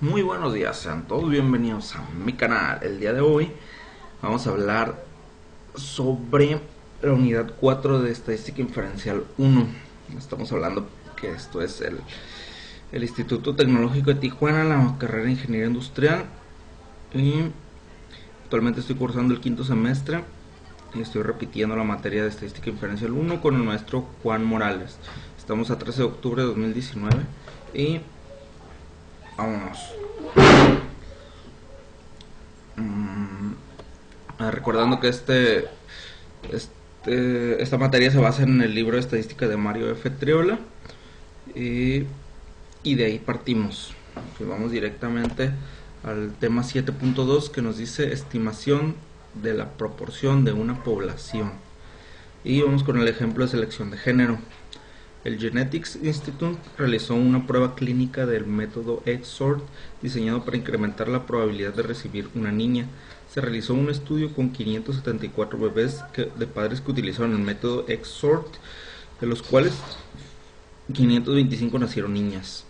Muy buenos días, sean todos bienvenidos a mi canal. El día de hoy vamos a hablar sobre la unidad 4 de Estadística Inferencial 1. Estamos hablando que esto es el Instituto Tecnológico de Tijuana, la carrera de Ingeniería Industrial. Y actualmente estoy cursando el quinto semestre y estoy repitiendo la materia de Estadística Inferencial 1 con el maestro Juan Morales. Estamos a 13 de octubre de 2019 y vámonos. Recordando que esta materia se basa en el libro de estadística de Mario F. Triola y, y de ahí partimos. Vamos directamente al tema 7.2 que nos dice estimación de la proporción de una población. Y vamos con el ejemplo de selección de género. El Genetics Institute realizó una prueba clínica del método XORT diseñado para incrementar la probabilidad de recibir una niña. Se realizó un estudio con 574 bebés de padres que utilizaron el método XORT, de los cuales 525 nacieron niñas.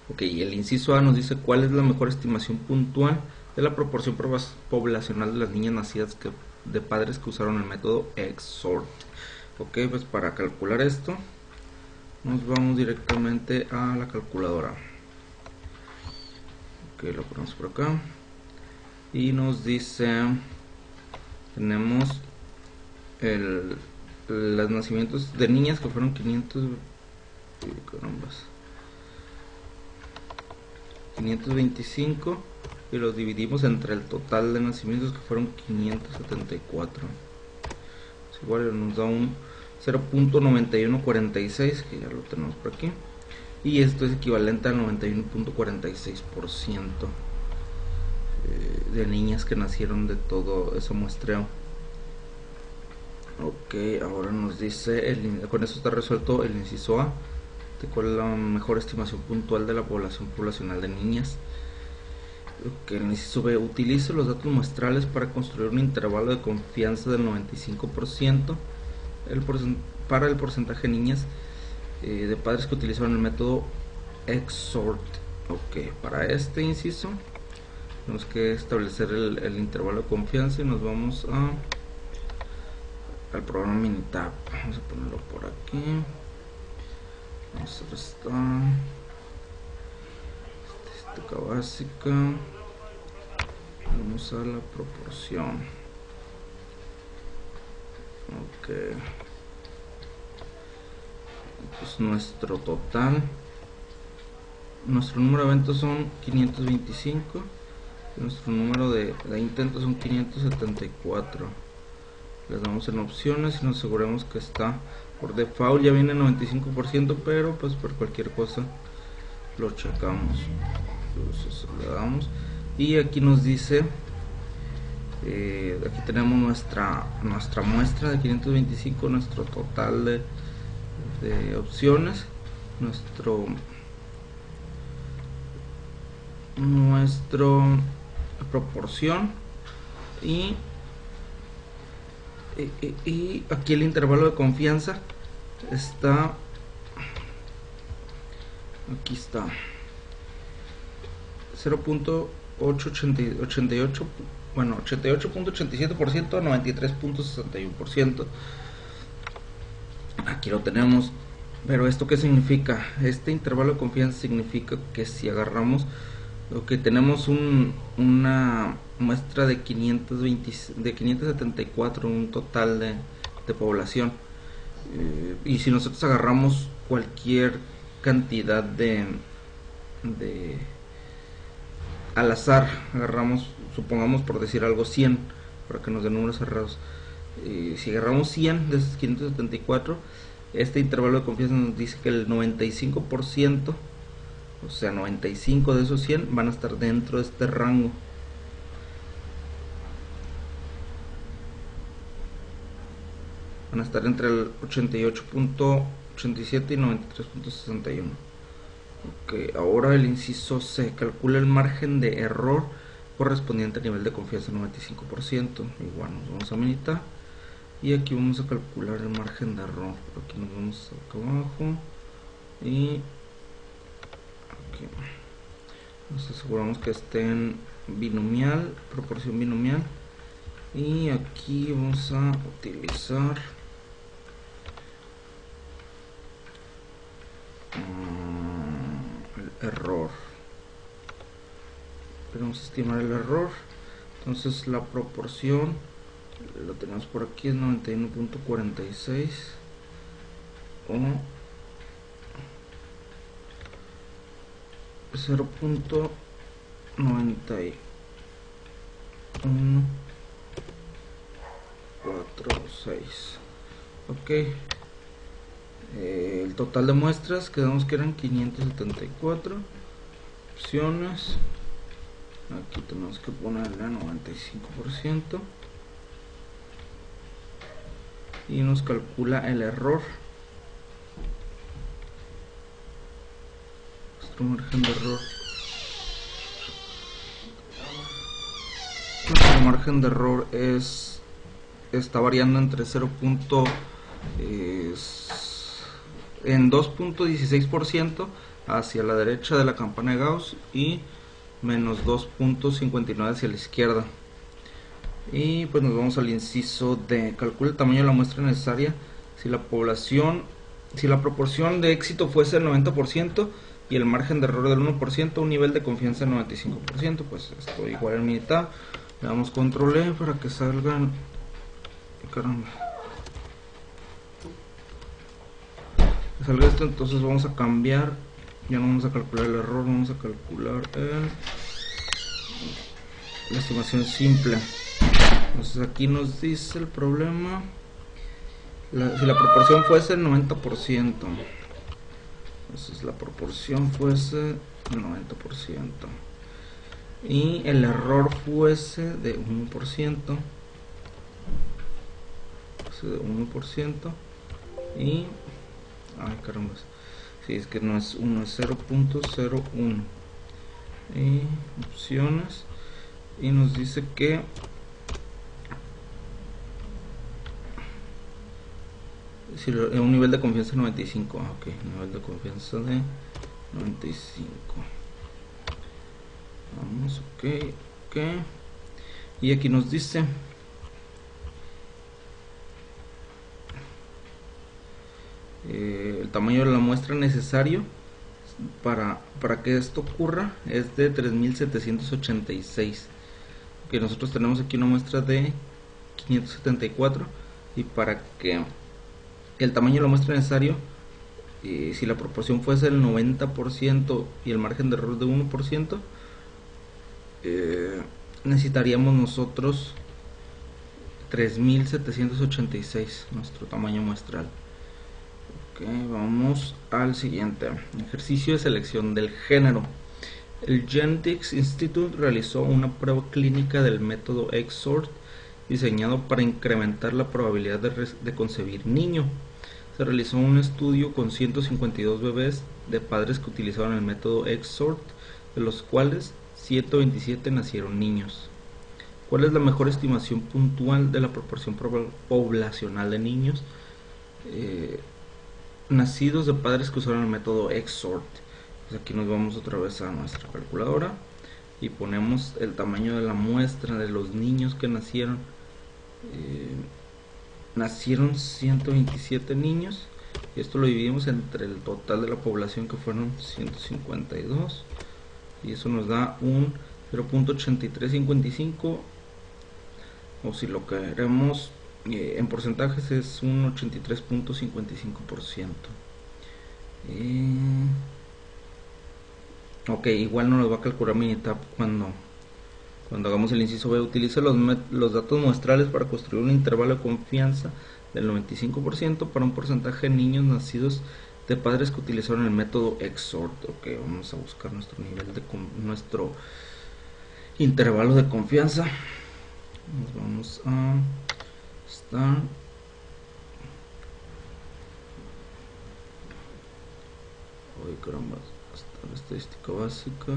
Ok, el inciso A nos dice cuál es la mejor estimación puntual de la proporción poblacional de las niñas nacidas de padres que usaron el método XORT. Ok, pues para calcular esto nos vamos directamente a la calculadora. Ok, lo ponemos por acá y nos dice, tenemos los nacimientos de niñas que fueron 525 y los dividimos entre el total de nacimientos que fueron 574. Igual nos da un 0.9146, que ya lo tenemos por aquí, y esto es equivalente al 91.46% de niñas que nacieron de todo ese muestreo. Ok, ahora nos dice, con eso está resuelto el inciso A, de cuál es la mejor estimación puntual de la población poblacional de niñas. Ok, el inciso B, utilice los datos muestrales para construir un intervalo de confianza del 95% para el porcentaje de niñas de padres que utilizaron el método XORT. Ok, para este inciso tenemos que establecer el intervalo de confianza y nos vamos al programa Minitab. Vamos a ponerlo por aquí. Vamos a restar estadística básica. Vamos a la proporción. Ok, pues nuestro número de eventos son 525 y nuestro número de intentos son 574. Les damos en opciones y nos aseguramos que está por default, ya viene 95%, pero pues por cualquier cosa lo checamos. Entonces le damos y aquí nos dice, aquí tenemos nuestra muestra de 525, nuestro total de opciones, nuestro proporción y aquí el intervalo de confianza está, aquí está 0.888, bueno, 88.87% a 93.61%. Aquí lo tenemos. Pero esto qué significa? Este intervalo de confianza significa que si agarramos lo que tenemos una muestra de 574, un total de población, y si nosotros agarramos cualquier cantidad de al azar, agarramos, supongamos por decir algo, 100, para que nos den números cerrados, si agarramos 100 de esos 574, este intervalo de confianza nos dice que el 95%, o sea 95 de esos 100 van a estar dentro de este rango. Van a estar entre el 88.87 y 93.61. Ok, ahora el inciso C, calcula el margen de error correspondiente al nivel de confianza 95%. Igual nos vamos a Minitab y aquí vamos a calcular el margen de error. Aquí nos vamos acá abajo y aquí. Nos aseguramos que esté en binomial, proporción binomial, y aquí vamos a utilizar el error. Queremos estimar el error, entonces la proporción lo tenemos por aquí, es 91.46 o 0.9146. ok. El total de muestras quedamos que eran 574 opciones. Aquí tenemos que ponerle a 95% y nos calcula el error. Nuestro margen de error, está variando entre 2.16% hacia la derecha de la campana de Gauss y menos 2.59 hacia la izquierda. Y pues nos vamos al inciso D. Calcula el tamaño de la muestra necesaria si la proporción de éxito fuese el 90% y el margen de error del 1%, un nivel de confianza del 95%. Pues esto igual en mitad. Le damos control E para que salgan. Caramba. Que salga esto, entonces vamos a cambiar. Ya no vamos a calcular el error, vamos a calcular la estimación simple. Entonces aquí nos dice el problema, si la proporción fuese el 90%, entonces la proporción fuese el 90% y el error fuese de 1%, y ay caramba, si es que no es 1, es 0.01 y opciones, y nos dice que si un nivel de confianza de 95. Ok, nivel de confianza de 95. Vamos, ok. Y aquí nos dice el tamaño de la muestra necesario para que esto ocurra es de 3786. Que nosotros tenemos aquí una muestra de 574, y para que el tamaño de la muestra necesario, si la proporción fuese el 90% y el margen de error de 1%, necesitaríamos nosotros 3786, nuestro tamaño muestral. Ok, vamos al siguiente ejercicio de selección del género. El Genetics Institute realizó una prueba clínica del método XORT diseñado para incrementar la probabilidad de concebir niño. Se realizó un estudio con 152 bebés de padres que utilizaban el método XORT, de los cuales 127 nacieron niños. ¿Cuál es la mejor estimación puntual de la proporción poblacional de niños nacidos de padres que usaron el método XORT? Pues aquí nos vamos otra vez a nuestra calculadora y ponemos el tamaño de la muestra de los niños que nacieron. Nacieron 127 niños, y esto lo dividimos entre el total de la población, que fueron 152, y eso nos da un 0.8355, o si lo queremos en porcentajes es un 83.55%. Ok, igual no nos va a calcular Minitab cuando hagamos el inciso B. Utiliza los datos muestrales para construir un intervalo de confianza del 95% para un porcentaje de niños nacidos de padres que utilizaron el método XORT. Ok, vamos a buscar nuestro nuestro intervalo de confianza. Nos vamos a estar caramba, hasta la estadística básica,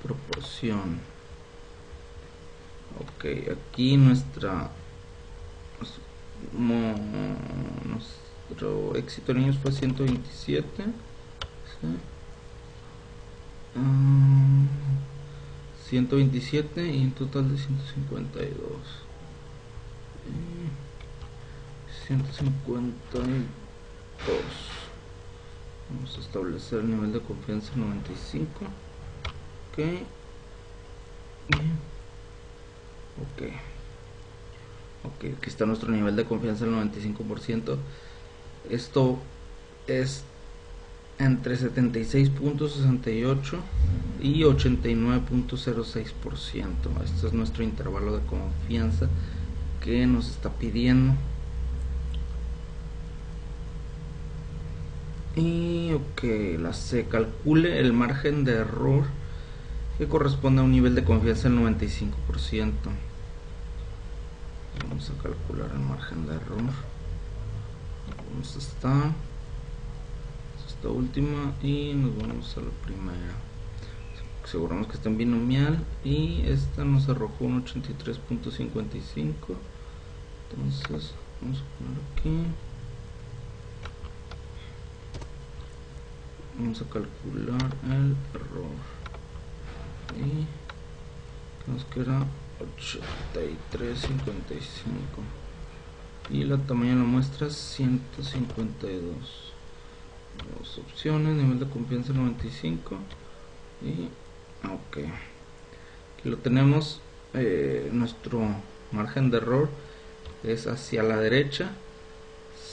proporción. Ok, aquí nuestro éxito de niños fue 127, ¿sí? 127 y un total de 152. 152. Vamos a establecer el nivel de confianza 95. Ok. Ok, aquí está nuestro nivel de confianza al 95%. Esto es entre 76.68 y 89.06%. Este es nuestro intervalo de confianza que nos está pidiendo. Y ok, se calcule el margen de error que corresponde a un nivel de confianza del 95%. Vamos a calcular el margen de error. Vamos a esta última y nos vamos a la primera. Aseguramos que está en binomial y esta nos arrojó un 83.55. Entonces vamos a poner aquí. Vamos a calcular el error y nos queda 83.55 y la tamaño de la muestra es 152. Dos opciones, nivel de confianza 95 y ok, aquí lo tenemos. Nuestro margen de error es hacia la derecha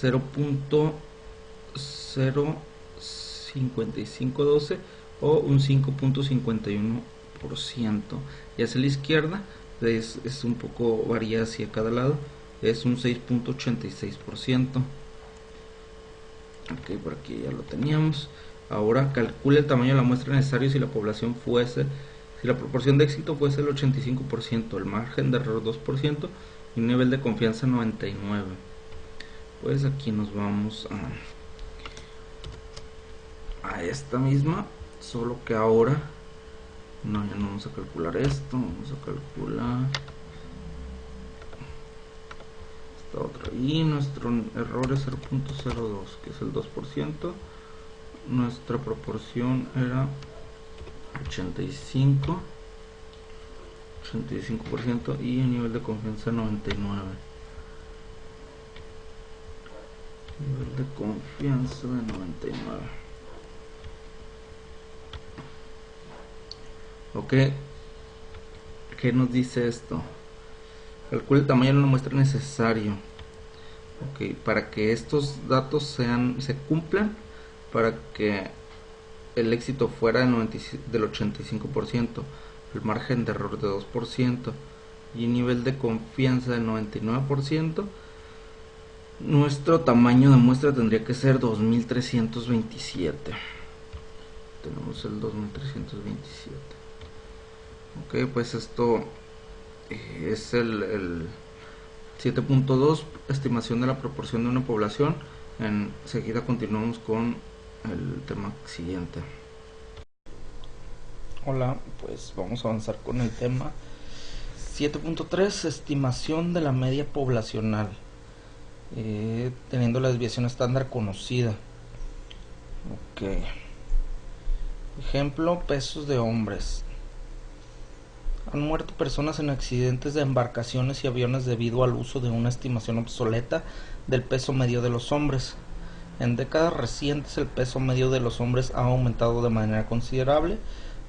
0.05512 o un 5.51%, y hacia la izquierda es un poco varía hacia cada lado, es un 6.86%. ok, por aquí ya lo teníamos. Ahora calcule el tamaño de la muestra necesario si la proporción de éxito fuese el 85%, el margen de error 2% y un nivel de confianza 99. Pues aquí nos vamos a esta misma, solo que ahora ya no vamos a calcular esto, vamos a calcular esta otra y nuestro error es 0.02, que es el 2%. Nuestra proporción era 85% y el nivel de confianza 99. Nivel de confianza de 99. Ok, ¿qué nos dice esto? Calcule el tamaño de la muestra necesario. Ok, para que estos datos se cumplan, para que el éxito fuera del 85%, el margen de error de 2% y el nivel de confianza del 99%, nuestro tamaño de muestra tendría que ser 2327. Tenemos el 2327. ok, pues esto es el 7.2, estimación de la proporción de una población. Enseguida continuamos con el tema siguiente. Hola, pues vamos a avanzar con el tema 7.3, estimación de la media poblacional, teniendo la desviación estándar conocida. Ok, ejemplo, pesos de hombres. Han muerto personas en accidentes de embarcaciones y aviones debido al uso de una estimación obsoleta del peso medio de los hombres. En décadas recientes el peso medio de los hombres ha aumentado de manera considerable,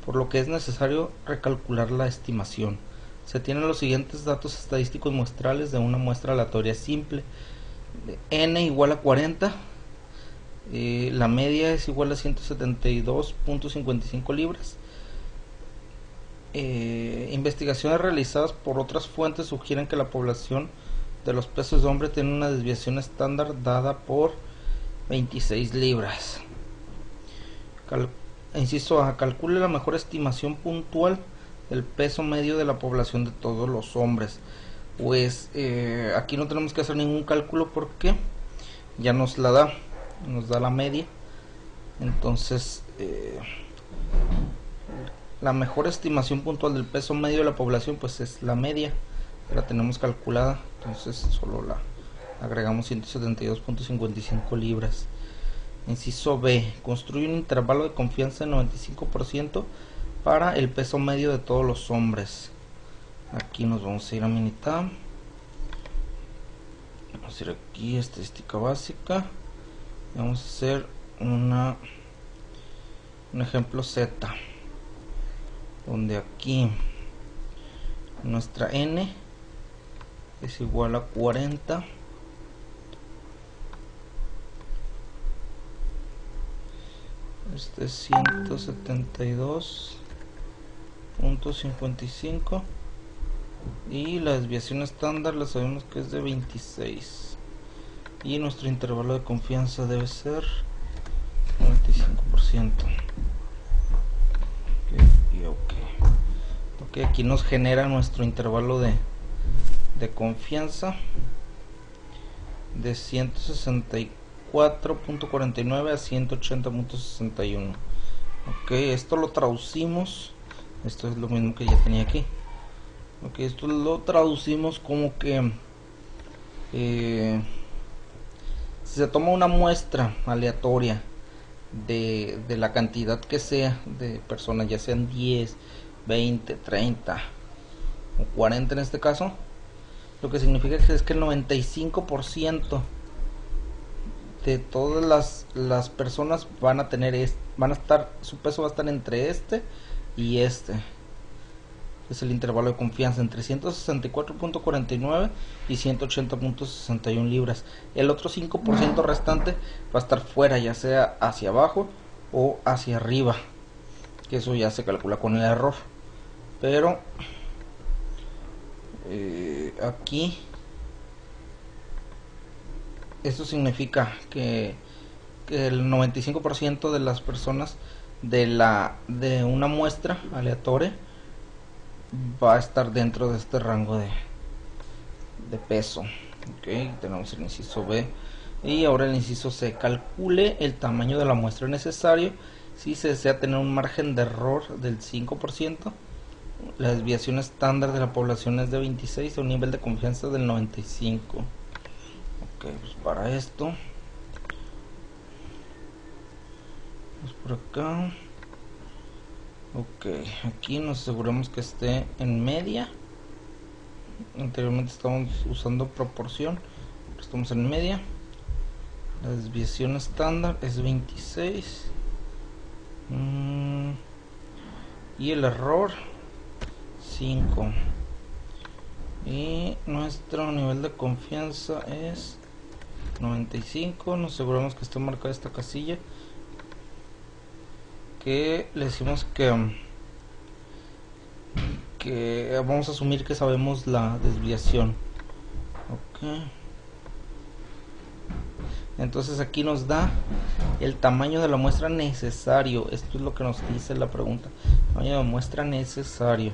por lo que es necesario recalcular la estimación. Se tienen los siguientes datos estadísticos muestrales de una muestra aleatoria simple. N igual a 40, la media es igual a 172.55 libras. Investigaciones realizadas por otras fuentes sugieren que la población de los pesos de hombre tiene una desviación estándar dada por 26 libras. Inciso A, calcule la mejor estimación puntual del peso medio de la población de todos los hombres. Pues aquí no tenemos que hacer ningún cálculo porque ya nos da la media. Entonces la mejor estimación puntual del peso medio de la población pues es la media, la tenemos calculada, entonces solo la agregamos 172.55 libras. Inciso B. Construye un intervalo de confianza de 95% para el peso medio de todos los hombres. Aquí nos vamos a ir a Minitab. Vamos a ir aquí a estadística básica. Vamos a hacer un ejemplo Z, donde aquí nuestra N es igual a 40 este es 172.55 y la desviación estándar la sabemos que es de 26 y nuestro intervalo de confianza debe ser 95%. Ok, aquí nos genera nuestro intervalo de confianza de 164.49 a 180.61. ok, esto lo traducimos, esto es lo mismo que ya tenía aquí. ok, esto lo traducimos como que si se toma una muestra aleatoria de la cantidad que sea de personas, ya sean 10, 20, 30 o 40 en este caso, lo que significa que es que el 95% de todas las personas van a tener su peso va a estar entre este y este. Es el intervalo de confianza entre 164.49 y 180.61 libras. El otro 5% restante va a estar fuera, ya sea hacia abajo o hacia arriba, que eso ya se calcula con el error. Pero aquí esto significa que el 95% de las personas de una muestra aleatoria va a estar dentro de este rango de peso. Ok, tenemos el inciso B y ahora el inciso C. Calcule el tamaño de la muestra necesario si se desea tener un margen de error del 5%. La desviación estándar de la población es de 26 a un nivel de confianza del 95. Ok, pues para esto vamos por acá. Ok, aquí nos aseguramos que esté en media. Anteriormente estábamos usando proporción, estamos en media. La desviación estándar es 26 y el error 5 y nuestro nivel de confianza es 95. Nos aseguramos que esté marcada esta casilla, que le decimos que vamos a asumir que sabemos la desviación. ok, entonces aquí nos da el tamaño de la muestra necesario. Esto es lo que nos dice la pregunta, tamaño de muestra necesario.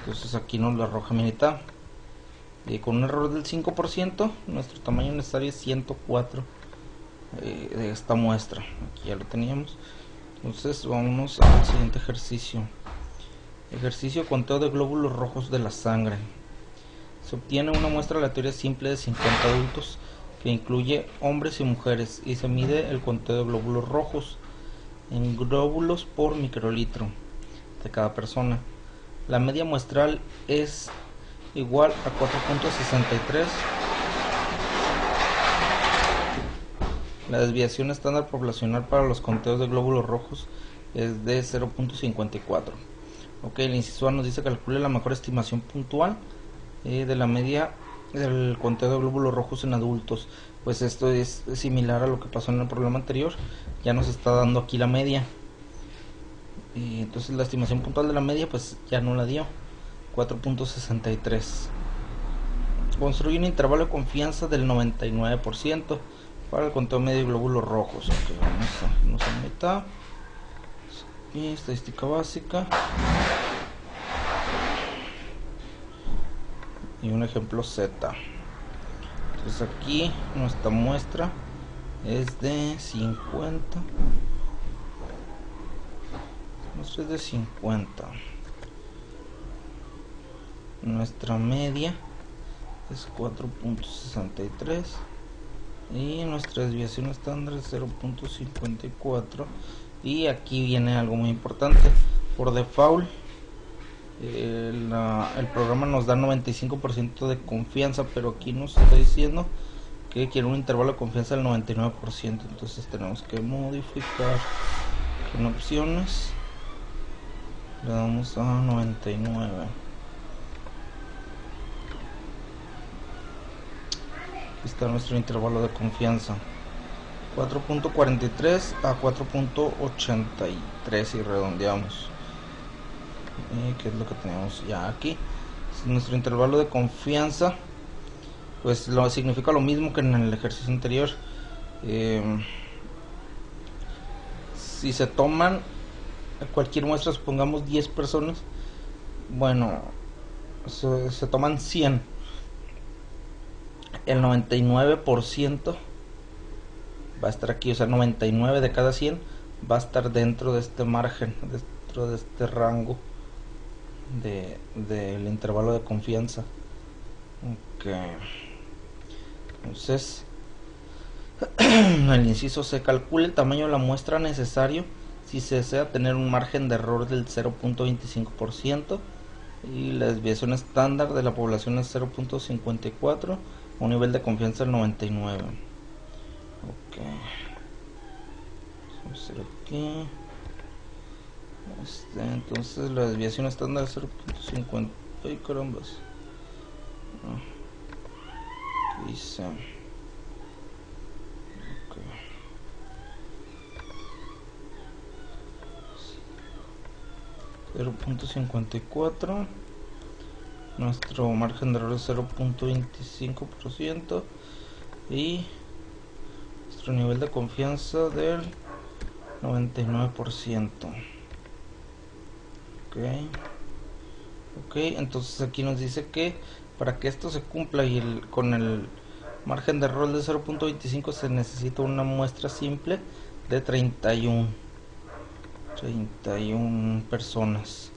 Entonces aquí nos lo arroja Minitab. Con un error del 5%, nuestro tamaño necesario es 104 de esta muestra. Aquí ya lo teníamos. Entonces vámonos al siguiente ejercicio. Ejercicio conteo de glóbulos rojos de la sangre. Se obtiene una muestra aleatoria simple de 50 adultos que incluye hombres y mujeres y se mide el conteo de glóbulos rojos en glóbulos por microlitro de cada persona. La media muestral es igual a 4.63. La desviación estándar poblacional para los conteos de glóbulos rojos es de 0.54. ok, el inciso A nos dice calcule la mejor estimación puntual de la media del conteo de glóbulos rojos en adultos. Pues esto es similar a lo que pasó en el problema anterior, ya nos está dando aquí la media. Y entonces la estimación puntual de la media pues ya no la dio, 4.63. Construye un intervalo de confianza del 99% para el conteo medio de glóbulos rojos. ok, vamos a meter y estadística básica y un ejemplo Z. Entonces aquí nuestra muestra es de 50. Nuestra es de 50. Nuestra media es 4.63 y nuestra desviación estándar es 0.54. Y aquí viene algo muy importante. Por default el programa nos da 95% de confianza, pero aquí nos está diciendo que quiere un intervalo de confianza del 99%. Entonces tenemos que modificar en opciones, le damos a 99. Aquí está nuestro intervalo de confianza, 4.43 a 4.83 y redondeamos, que es lo que tenemos ya aquí. Nuestro intervalo de confianza pues significa lo mismo que en el ejercicio anterior. Si se toman cualquier muestra, supongamos 10 personas, bueno, se toman 100, el 99% va a estar aquí, o sea, 99 de cada 100 va a estar dentro de este margen, dentro de este rango del intervalo de confianza. Ok, entonces el inciso se calcula el tamaño de la muestra necesario si se desea tener un margen de error del 0.25% y la desviación estándar de la población es 0.54, un nivel de confianza del 99. Ok, vamos a hacer aquí entonces la desviación estándar es 0.50. ay carambas, ¿qué hice? 0.54, nuestro margen de error es 0.25% y nuestro nivel de confianza del 99%. Ok, entonces aquí nos dice que para que esto se cumpla y con el margen de error de 0.25 se necesita una muestra simple de 31 personas.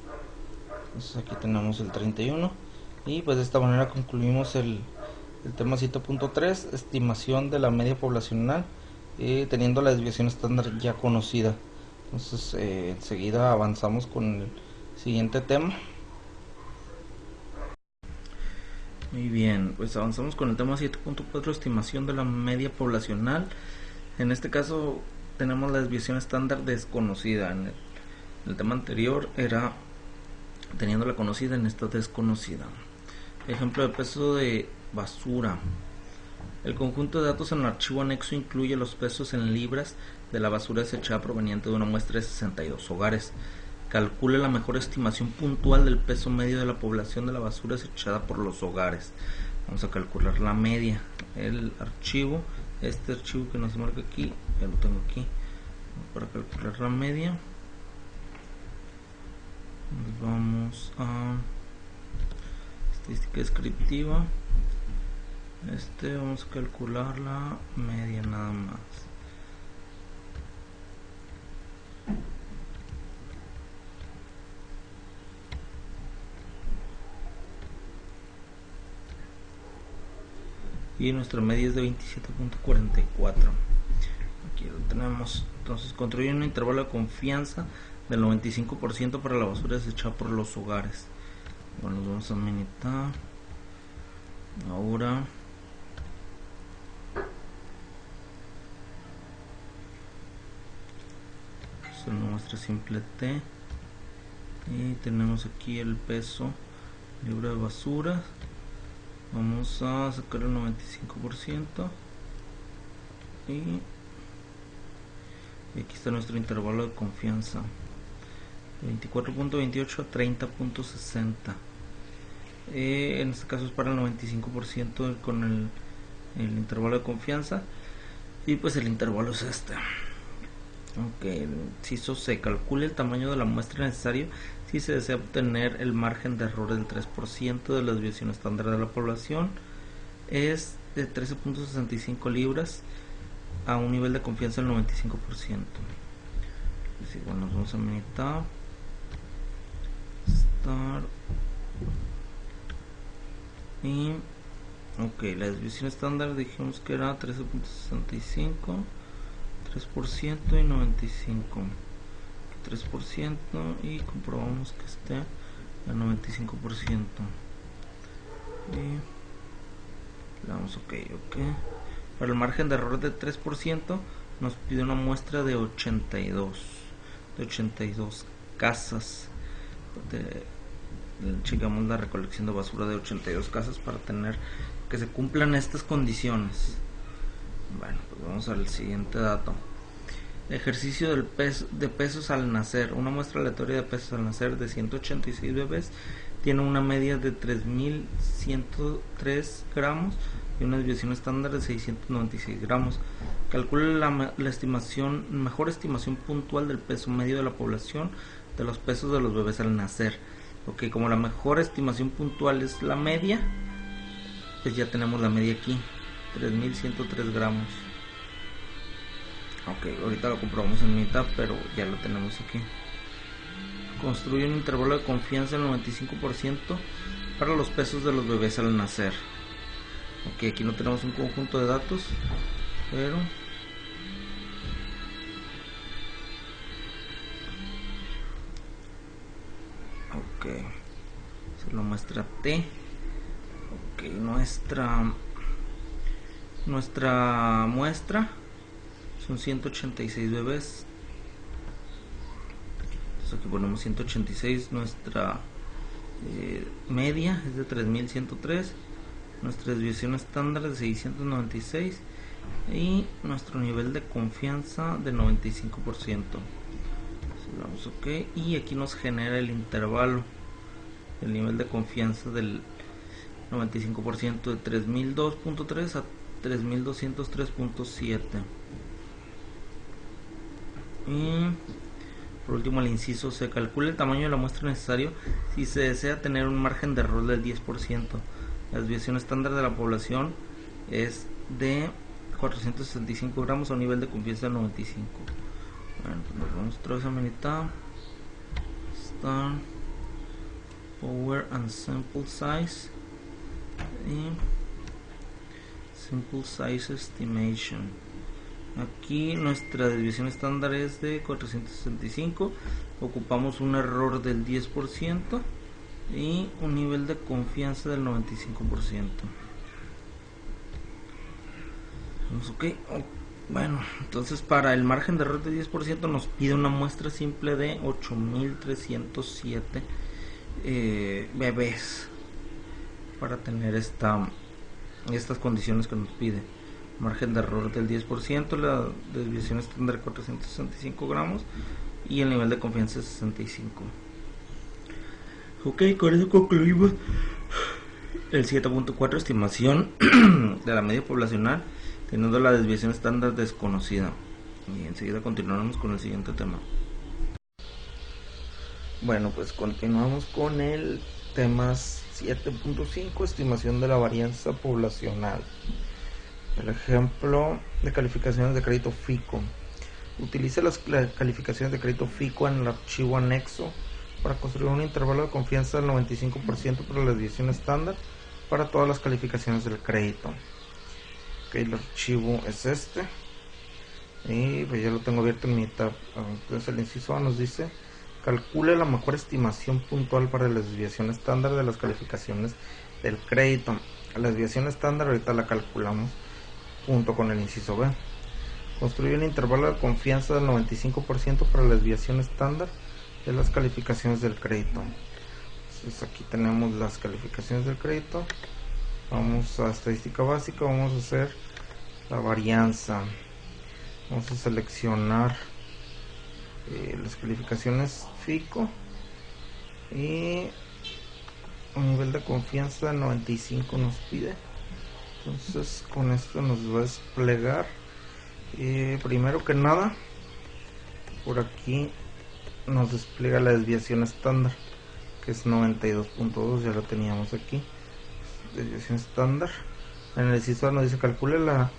Entonces aquí tenemos el 31 y pues de esta manera concluimos el tema 7.3, estimación de la media poblacional, teniendo la desviación estándar ya conocida. Entonces enseguida avanzamos con el siguiente tema. Muy bien, pues avanzamos con el tema 7.4, estimación de la media poblacional. En este caso tenemos la desviación estándar desconocida. En el tema anterior era teniendo la conocida, en esta desconocida. Ejemplo de peso de basura. El conjunto de datos en el archivo anexo incluye los pesos en libras de la basura desechada proveniente de una muestra de 62 hogares. Calcule la mejor estimación puntual del peso medio de la población de la basura desechada por los hogares. Vamos a calcular la media. El archivo, este archivo que nos marca aquí, ya lo tengo aquí. Para calcular la media, nos vamos a estadística descriptiva. Vamos a calcular la media nada más. Y nuestra media es de 27.44. Aquí lo tenemos. Entonces construye un intervalo de confianza del 95% para la basura desechada por los hogares. Bueno, nos vamos a militar. Ahora es una muestra simple T y tenemos aquí el peso libre de basura. Vamos a sacar el 95% y aquí está nuestro intervalo de confianza, 24.28 a 30.60. En este caso es para el 95% con el intervalo de confianza y pues el intervalo es este. Ok, el inciso C, calcule el tamaño de la muestra necesario si se desea obtener el margen de error del 3% de la desviación estándar de la población. Es de 13.65 libras a un nivel de confianza del 95%. Pues igual nos vamos a militar Start y Ok, la desviación estándar dijimos que era 13.65, 3% y 95. 3% y comprobamos que esté a 95%. Y le damos ok. Para el margen de error de 3% nos pide una muestra de 82 casas. Checamos la recolección de basura de 82 casas para tener que se cumplan estas condiciones. Bueno, pues vamos al siguiente dato. Ejercicio de pesos al nacer. Una muestra aleatoria de pesos al nacer de 186 bebés tiene una media de 3.103 gramos y una desviación estándar de 696 gramos. Calcule la mejor estimación puntual del peso medio de la población de los pesos de los bebés al nacer. Ok, como la mejor estimación puntual es la media, pues ya tenemos la media aquí, 3.103 gramos. Ok, ahorita lo comprobamos en mitad, pero ya lo tenemos aquí. Construye un intervalo de confianza del 95% para los pesos de los bebés al nacer. Ok, aquí no tenemos un conjunto de datos, pero ok, se lo muestra T. Ok, nuestra muestra son 186 bebés. Entonces aquí ponemos 186. Nuestra media es de 3103. Nuestra desviación estándar de 696 y nuestro nivel de confianza de 95%. Damos ok y aquí nos genera el intervalo, el nivel de confianza del 95% de 3002.3 a 3203.7. Y por último el inciso se calcula el tamaño de la muestra necesario si se desea tener un margen de error del 10%. La desviación estándar de la población es de 465 gramos a un nivel de confianza del 95. Bueno, pues nos vamos otra vez a mitad. Start, Power and Sample Size y Simple Size Estimation. Aquí nuestra desviación estándar es de 465. Ocupamos un error del 10% y un nivel de confianza del 95%. Vamos ok. Bueno, entonces para el margen de error de 10% nos pide una muestra simple de 8307 bebés para tener estas condiciones que nos pide. Margen de error del 10%, la desviación estándar 465 gramos y el nivel de confianza es 65. Ok, con eso concluimos el 7.4, estimación de la media poblacional teniendo la desviación estándar desconocida. Y enseguida continuaremos con el siguiente tema. Bueno, pues continuamos con el tema 7.5, estimación de la varianza poblacional. El ejemplo de calificaciones de crédito FICO. Utiliza las calificaciones de crédito FICO en el archivo anexo para construir un intervalo de confianza del 95% para la desviación estándar para todas las calificaciones del crédito. Ok, el archivo es este y pues ya lo tengo abierto en mi tab. Entonces el inciso A nos dice: calcule la mejor estimación puntual para la desviación estándar de las calificaciones del crédito. La desviación estándar ahorita la calculamos junto con el inciso B. Construye un intervalo de confianza del 95% para la desviación estándar de las calificaciones del crédito. Entonces aquí tenemos las calificaciones del crédito. Vamos a estadística básica, vamos a hacer la varianza. Vamos a seleccionar las calificaciones FICO y un nivel de confianza de 95 nos pide. Entonces con esto nos va a desplegar primero que nada por aquí nos despliega la desviación estándar, que es 92.2, ya lo teníamos aquí. Desviación estándar. En el inciso nos dice: calcule la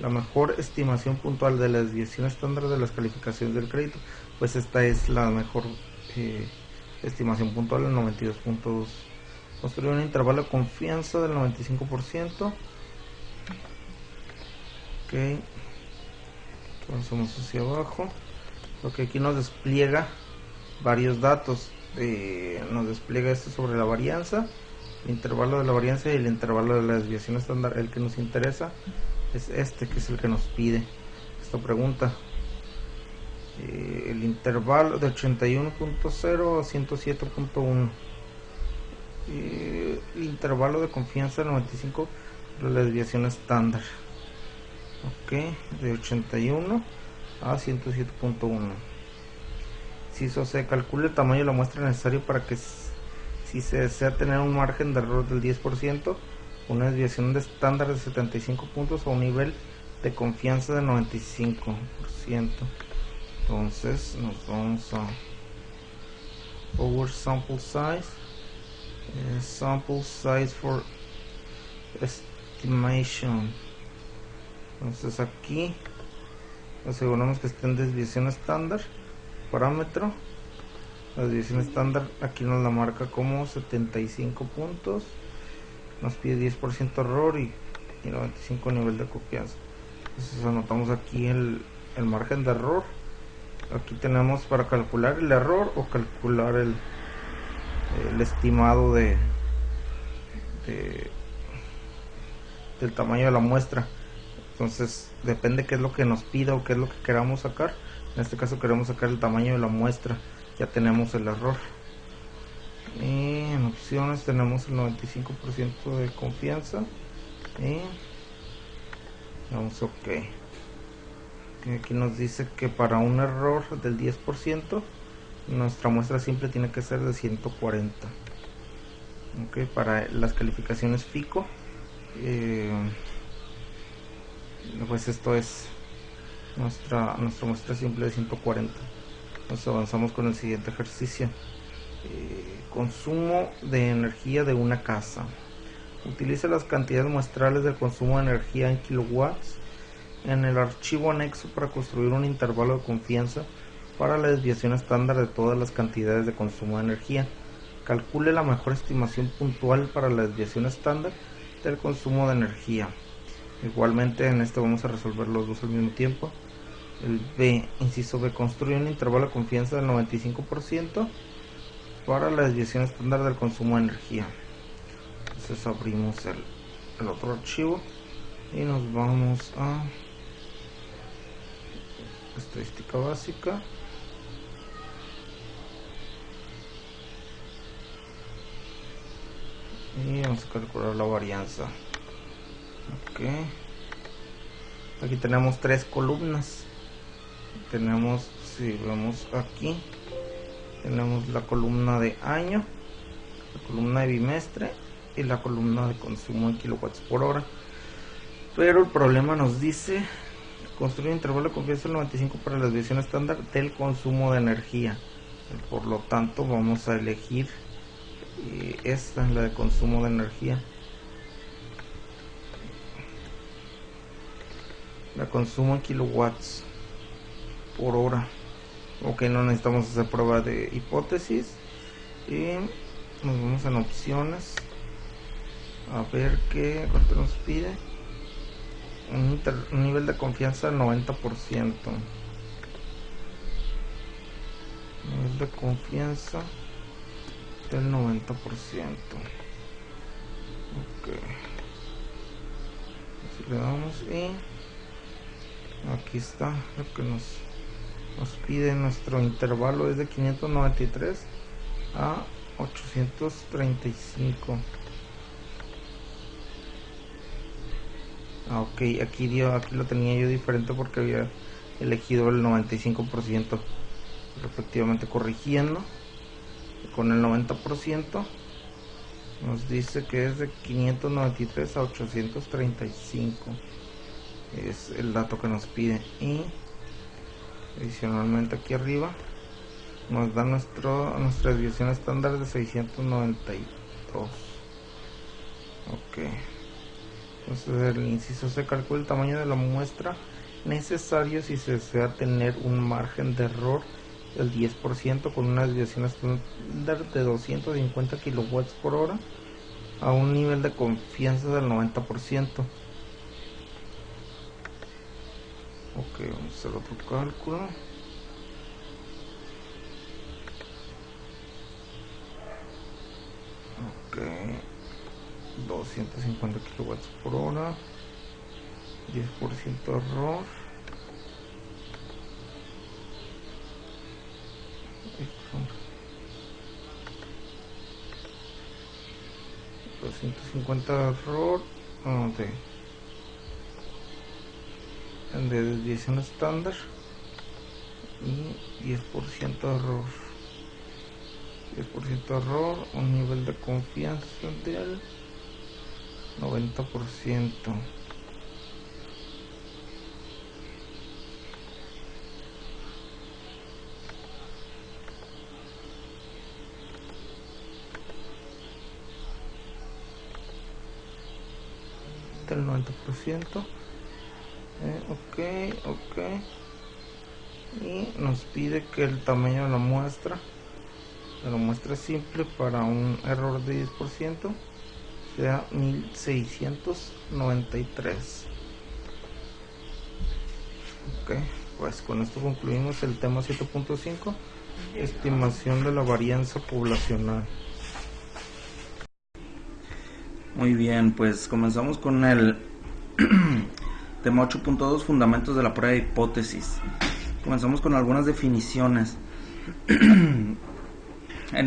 mejor estimación puntual de la desviación estándar de las calificaciones del crédito. Pues esta es la mejor estimación puntual, el 92.2 Construir un intervalo de confianza del 95%. Ok, avanzamos hacia abajo. Porque aquí nos despliega varios datos. Nos despliega esto sobre la varianza, el intervalo de la varianza y el intervalo de la desviación estándar. El que nos interesa es este, que es el que nos pide esta pregunta. El intervalo de 81.0 a 107.1. El intervalo de confianza 95, la desviación estándar. Ok, de 81 a 107.1. Inciso C, calcule el tamaño de la muestra necesario para que, si se desea tener un margen de error del 10%, una desviación de estándar de 75 puntos o un nivel de confianza de 95%. Entonces nos vamos a Power Sample Size, Sample Size for Estimation. Entonces aquí aseguramos que esté en desviación estándar. Parámetro, la desviación estándar aquí nos la marca como 75 puntos, nos pide 10% error y 95 nivel de confianza. Entonces anotamos aquí el margen de error. Aquí tenemos para calcular el error o calcular el estimado del tamaño de la muestra. Entonces depende qué es lo que nos pida o qué es lo que queramos sacar. En este caso queremos sacar el tamaño de la muestra. Ya tenemos el error. Y en opciones tenemos el 95% de confianza. Y damos OK. Aquí nos dice que para un error del 10%, nuestra muestra simple tiene que ser de 140. Ok, para las calificaciones FICO, pues esto es nuestra muestra simple de 140. Entonces avanzamos con el siguiente ejercicio. Consumo de energía de una casa. Utiliza las cantidades muestrales del consumo de energía en kilowatts en el archivo anexo para construir un intervalo de confianza para la desviación estándar de todas las cantidades de consumo de energía. Calcule la mejor estimación puntual para la desviación estándar del consumo de energía. Igualmente en este vamos a resolver los dos al mismo tiempo. El B, inciso B, construye un intervalo de confianza del 95% para la desviación estándar del consumo de energía. Entonces abrimos el otro archivo y nos vamos a estadística básica. Y vamos a calcular la varianza. Ok, aquí tenemos tres columnas. Tenemos, si vemos aquí, tenemos la columna de año, la columna de bimestre y la columna de consumo en kilowatts por hora. Pero el problema nos dice construir un intervalo de confianza del 95 para la desviación estándar del consumo de energía. Por lo tanto vamos a elegir esta, la de consumo de energía. La consumo en kilowatts por hora. Ok, no necesitamos hacer prueba de hipótesis. Y nos vamos en opciones a ver cuánto nos pide. Un nivel de confianza del 90%. Nivel de confianza del 90%. Ok, así le damos y aquí está lo que nos pide. Nuestro intervalo es de 593 a 835. Ok, aquí lo tenía yo diferente porque había elegido el 95%. Pero efectivamente corrigiendo con el 90% nos dice que es de 593 a 835. Es el dato que nos pide. Y adicionalmente aquí arriba nos da nuestra desviación estándar de 692. Ok, entonces el inciso C, calcula el tamaño de la muestra necesario si se desea tener un margen de error del 10% con una desviación estándar de 250 kilowatts por hora a un nivel de confianza del 90%. Ok, vamos a hacer otro cálculo. Ok, 250 kilowatts por hora, 10% error. 250 error de desviación estándar y 10% error. 10% error, un nivel de confianza del 90%. Del 90%. Ok. Y nos pide que el tamaño de la muestra simple para un error de 10% sea 1693. Ok, pues con esto concluimos el tema 7.5, estimación de la varianza poblacional. Muy bien, pues comenzamos con el tema 8.2, fundamentos de la prueba de hipótesis. Comenzamos con algunas definiciones. En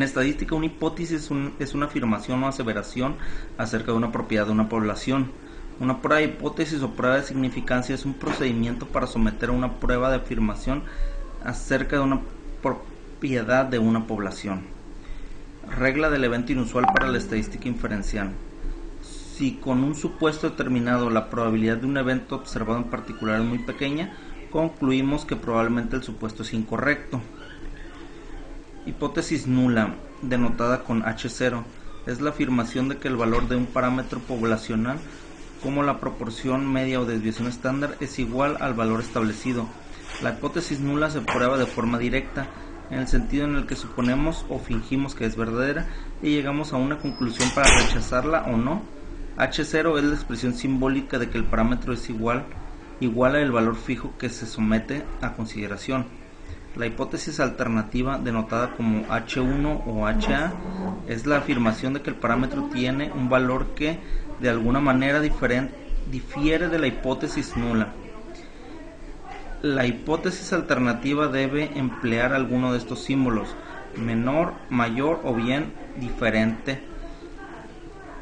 estadística, una hipótesis es una afirmación o aseveración acerca de una propiedad de una población. Una prueba de hipótesis o prueba de significancia es un procedimiento para someter a una prueba de afirmación acerca de una propiedad de una población. Regla del evento inusual para la estadística inferencial. Si con un supuesto determinado la probabilidad de un evento observado en particular es muy pequeña, concluimos que probablemente el supuesto es incorrecto. Hipótesis nula, denotada con H0, es la afirmación de que el valor de un parámetro poblacional, como la proporción media o desviación estándar, es igual al valor establecido. La hipótesis nula se prueba de forma directa, en el sentido en el que suponemos o fingimos que es verdadera y llegamos a una conclusión para rechazarla o no. H0 es la expresión simbólica de que el parámetro es igual al valor fijo que se somete a consideración. La hipótesis alternativa, denotada como H1 o HA, es la afirmación de que el parámetro tiene un valor que, de alguna manera difiere de la hipótesis nula. La hipótesis alternativa debe emplear alguno de estos símbolos: menor, mayor o bien diferente.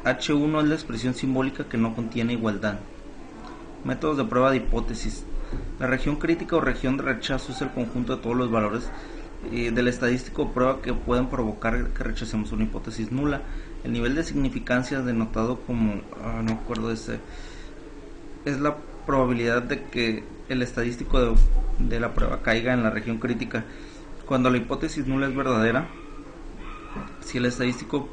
H1 es la expresión simbólica que no contiene igualdad. Métodos de prueba de hipótesis. La región crítica o región de rechazo es el conjunto de todos los valores del estadístico o prueba que pueden provocar que rechacemos una hipótesis nula. El nivel de significancia, denotado como es la probabilidad de que el estadístico de la prueba caiga en la región crítica. Cuando la hipótesis nula es verdadera, si el estadístico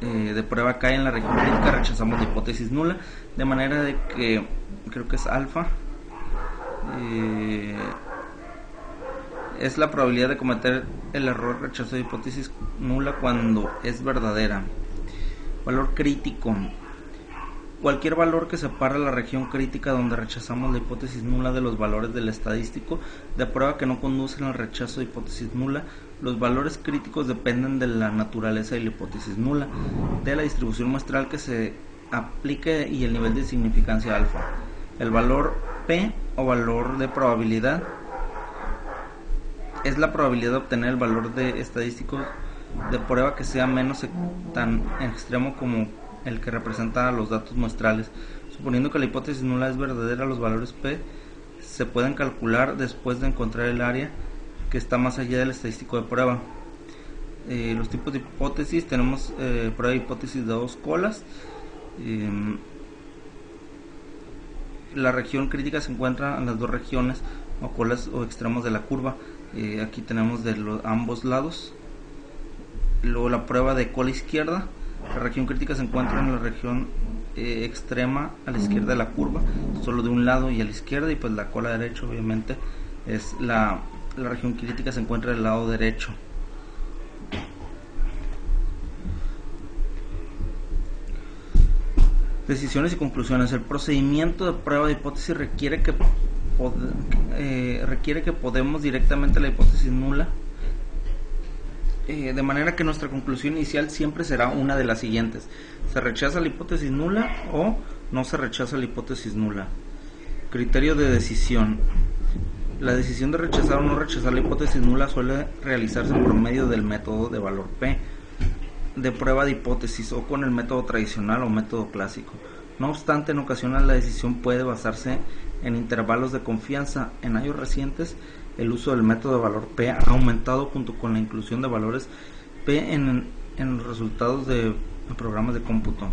de prueba cae en la región crítica, rechazamos la hipótesis nula, de manera de que creo que es alfa, es la probabilidad de cometer el error rechazo de hipótesis nula cuando es verdadera. Valor crítico. Cualquier valor que separa la región crítica donde rechazamos la hipótesis nula de los valores del estadístico de prueba que no conducen al rechazo de hipótesis nula. Los valores críticos dependen de la naturaleza de la hipótesis nula, de la distribución muestral que se aplique y el nivel de significancia alfa. El valor P o valor de probabilidad es la probabilidad de obtener el valor de estadístico de prueba que sea menos tan extremo como el que representa los datos muestrales. Suponiendo que la hipótesis nula es verdadera, los valores P se pueden calcular después de encontrar el área que está más allá del estadístico de prueba. Los tipos de hipótesis: tenemos prueba de hipótesis de dos colas. La región crítica se encuentra en las dos regiones o colas o extremos de la curva. Aquí tenemos de ambos lados. Luego la prueba de cola izquierda. La región crítica se encuentra en la región extrema a la izquierda de la curva, solo de un lado y a la izquierda, y pues la cola derecha obviamente es la región crítica se encuentra del lado derecho. Decisiones y conclusiones. El procedimiento de prueba de hipótesis requiere que podemos directamente la hipótesis nula, de manera que nuestra conclusión inicial siempre será una de las siguientes: se rechaza la hipótesis nula o no se rechaza la hipótesis nula. Criterio de decisión. La decisión de rechazar o no rechazar la hipótesis nula suele realizarse por medio del método de valor P de prueba de hipótesis o con el método tradicional o método clásico. No obstante, en ocasiones la decisión puede basarse en intervalos de confianza. En años recientes, el uso del método de valor P ha aumentado junto con la inclusión de valores P en los resultados de programas de cómputo.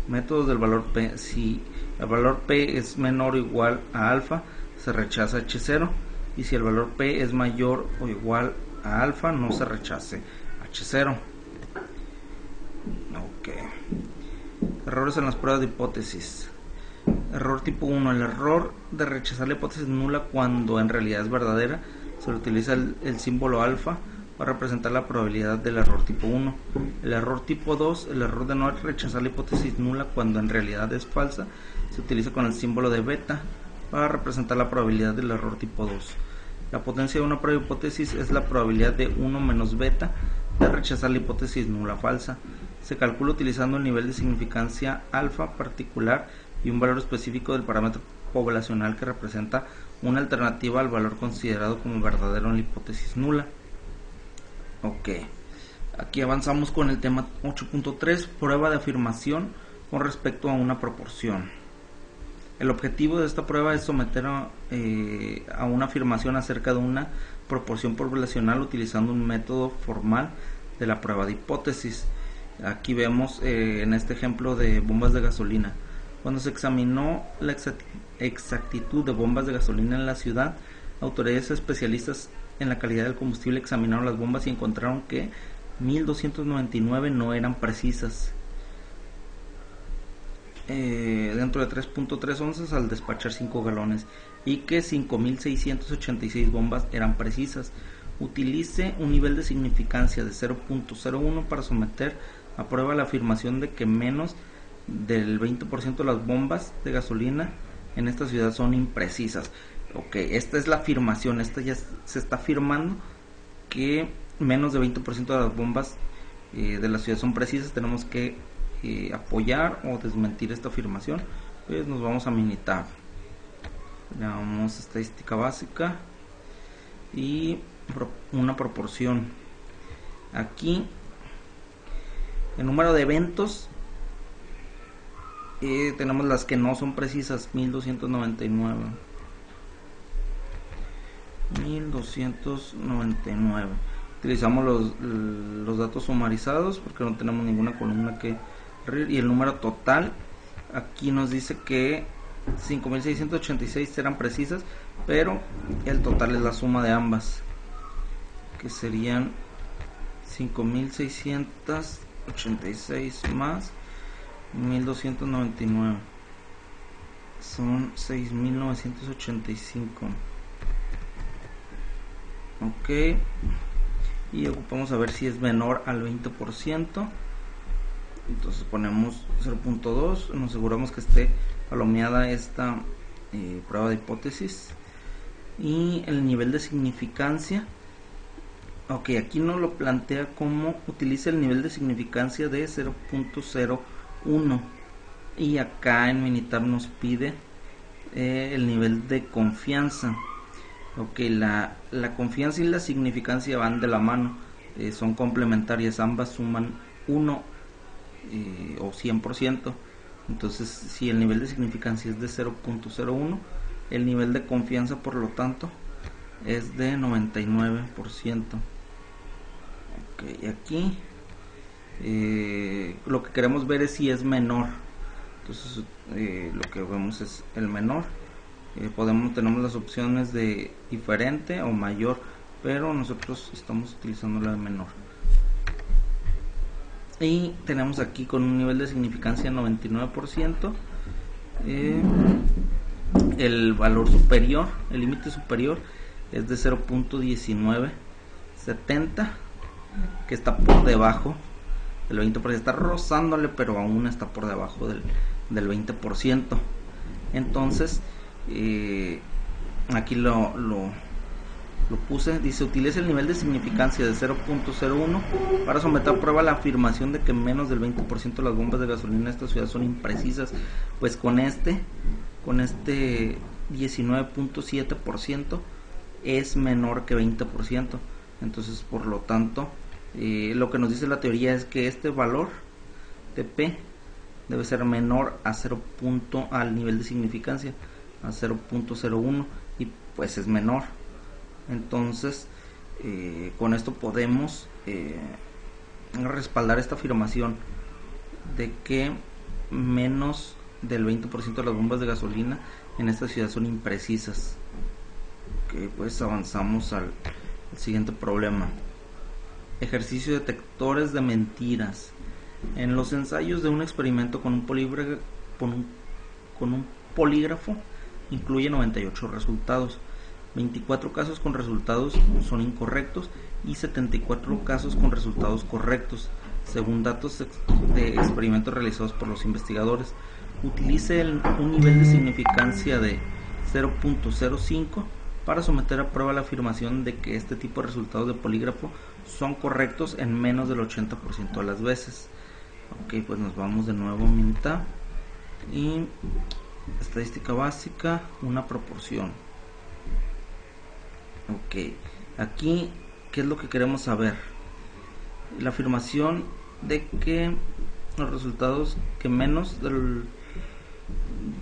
Métodos del valor P. Si el valor P es menor o igual a alfa, se rechaza H0, y si el valor P es mayor o igual a alfa, no se rechace H0. Errores en las pruebas de hipótesis. Error tipo 1. El error de rechazar la hipótesis nula cuando en realidad es verdadera. Se utiliza el símbolo alfa para representar la probabilidad del error tipo 1. El error tipo 2. El error de no rechazar la hipótesis nula cuando en realidad es falsa. Se utiliza con el símbolo de beta para representar la probabilidad del error tipo 2. La potencia de una prueba de hipótesis es la probabilidad de 1 menos beta de rechazar la hipótesis nula falsa. Se calcula utilizando el nivel de significancia alfa particular y un valor específico del parámetro poblacional que representa una alternativa al valor considerado como verdadero en la hipótesis nula. Aquí avanzamos con el tema 8.3, prueba de afirmación con respecto a una proporción. El objetivo de esta prueba es someter a una afirmación acerca de una proporción poblacional utilizando un método formal de la prueba de hipótesis. Aquí vemos en este ejemplo de bombas de gasolina. Cuando se examinó la exactitud de bombas de gasolina en la ciudad, autoridades especialistas en la calidad del combustible examinaron las bombas y encontraron que 1299 no eran precisas dentro de 3.3 onzas al despachar 5 galones, y que 5686 bombas eran precisas. Utilice un nivel de significancia de 0.01 para someter a prueba la afirmación de que menos del 20% de las bombas de gasolina en esta ciudad son imprecisas. Esta es la afirmación, esta ya se está afirmando que menos de 20% de las bombas de la ciudad son precisas. Tenemos que apoyar o desmentir esta afirmación. Pues nos vamos a Minitab, le damos estadística básica y una proporción. Aquí el número de eventos, tenemos las que no son precisas, 1299. Utilizamos los datos sumarizados porque no tenemos ninguna columna que abrir, y el número total aquí nos dice que 5686 eran precisas, pero el total es la suma de ambas, que serían 5686 más 1299, son 6985. Y ocupamos a ver si es menor al 20%. Entonces ponemos 0.2, nos aseguramos que esté palomeada esta prueba de hipótesis. Y el nivel de significancia, aquí nos lo plantea como utiliza el nivel de significancia de 0.01, y acá en Minitab nos pide el nivel de confianza. La confianza y la significancia van de la mano, son complementarias, ambas suman 1 o 100%. Entonces, si el nivel de significancia es de 0.01, el nivel de confianza, por lo tanto, es de 99%. Y aquí lo que queremos ver es si es menor. Entonces, lo que vemos es el menor. Tenemos las opciones de diferente o mayor, pero nosotros estamos utilizando la de menor. Y tenemos aquí con un nivel de significancia 99%, el valor superior, el límite superior es de 0.1970, que está por debajo del 20%, está rozándole, pero aún está por debajo del del 20%. Entonces aquí lo puse, dice: utiliza el nivel de significancia de 0.01 para someter a prueba la afirmación de que menos del 20% de las bombas de gasolina en esta ciudad son imprecisas. Pues con este 19.7% es menor que 20%. Entonces, por lo tanto, lo que nos dice la teoría es que este valor de P debe ser menor a 0. Al nivel de significancia, a 0.01, y pues es menor. Entonces, con esto podemos respaldar esta afirmación de que menos del 20% de las bombas de gasolina en esta ciudad son imprecisas. Ok, pues avanzamos al siguiente problema. Ejercicio de detectores de mentiras. En los ensayos de un experimento con un polígrafo incluye 98 resultados. 24 casos con resultados son incorrectos y 74 casos con resultados correctos, según datos de experimentos realizados por los investigadores. Utilice un nivel de significancia de 0.05 para someter a prueba la afirmación de que este tipo de resultados de polígrafo son correctos en menos del 80% de las veces. Ok, pues nos vamos de nuevo a mitad. Y estadística básica, una proporción. Ok, aquí, ¿qué es lo que queremos saber? La afirmación de que los resultados que menos del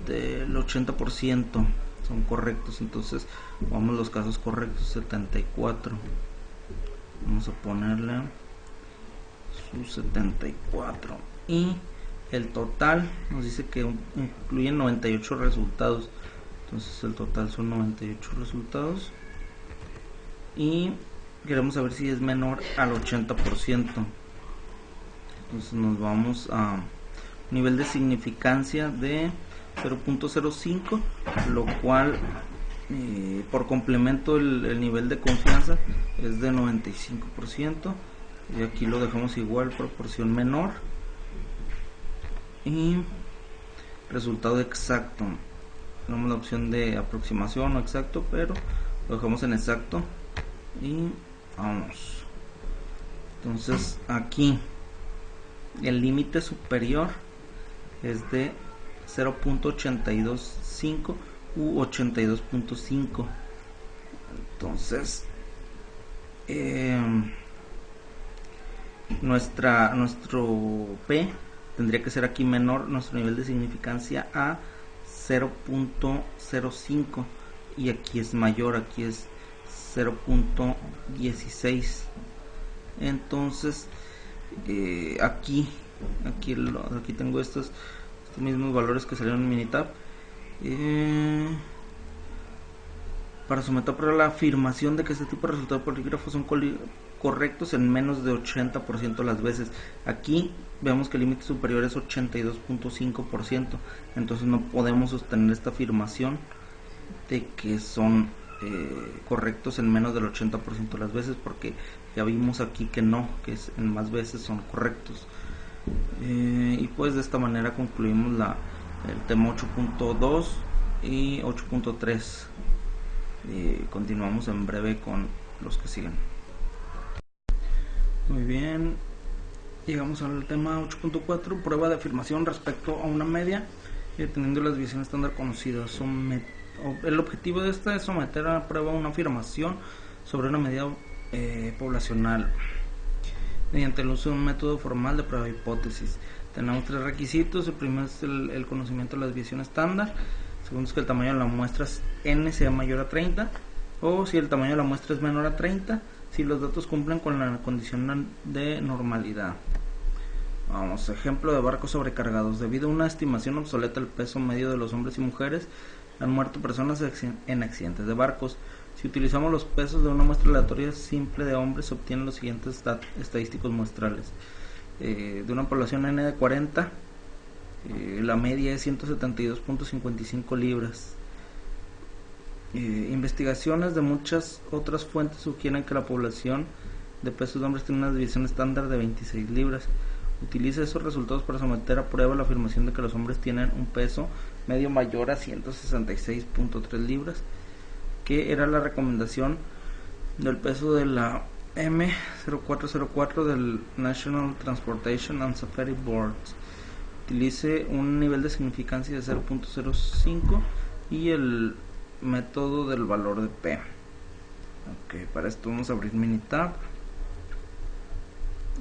80% son correctos. Entonces, vamos a los casos correctos, 74. Vamos a ponerle su 74. Y el total nos dice que incluyen 98 resultados. Entonces, el total son 98 resultados. Y queremos saber si es menor al 80%. Entonces nos vamos a nivel de significancia de 0.05, lo cual por complemento el nivel de confianza es de 95%, y aquí lo dejamos igual, proporción menor, y resultado exacto. Tenemos la opción de aproximación o exacto, pero lo dejamos en exacto. Y vamos. Entonces aquí el límite superior es de 0.825 u 82.5. Entonces nuestro P tendría que ser aquí menor, nuestro nivel de significancia, a 0.05, y aquí es mayor, aquí es 0.16. entonces aquí tengo estos mismos valores que salieron en Minitab. Para someter a prueba la afirmación de que este tipo de resultados polígrafos son correctos en menos de 80% de las veces. Aquí vemos que el límite superior es 82.5%, entonces no podemos sostener esta afirmación de que son correctos en menos del 80% de las veces, porque ya vimos aquí que no, que en más veces son correctos. Y pues de esta manera concluimos el tema 8.2 y 8.3. Continuamos en breve con los que siguen. Muy bien, llegamos al tema 8.4, prueba de afirmación respecto a una media teniendo las desviaciones estándar conocidas. El objetivo de esta es someter a prueba una afirmación sobre una medida poblacional mediante el uso de un método formal de prueba de hipótesis. Tenemos tres requisitos. El primero es el conocimiento de la desviación estándar. El segundo es que el tamaño de la muestra n sea mayor a 30, o si el tamaño de la muestra es menor a 30, si los datos cumplen con la condición de normalidad. Vamos, ejemplo de barcos sobrecargados. Debido a una estimación obsoleta del peso medio de los hombres y mujeres, han muerto personas en accidentes de barcos. Si utilizamos los pesos de una muestra aleatoria simple de hombres, se obtienen los siguientes estadísticos muestrales. De una población n de 40, la media es 172.55 libras. Investigaciones de muchas otras fuentes sugieren que la población de pesos de hombres tiene una desviación estándar de 26 libras. Utiliza esos resultados para someter a prueba la afirmación de que los hombres tienen un peso medio mayor a 166.3 libras, que era la recomendación del peso de la M0404 del National Transportation and Safety Board. Utilice un nivel de significancia de 0.05 y el método del valor de P. Ok, para esto vamos a abrir Minitab.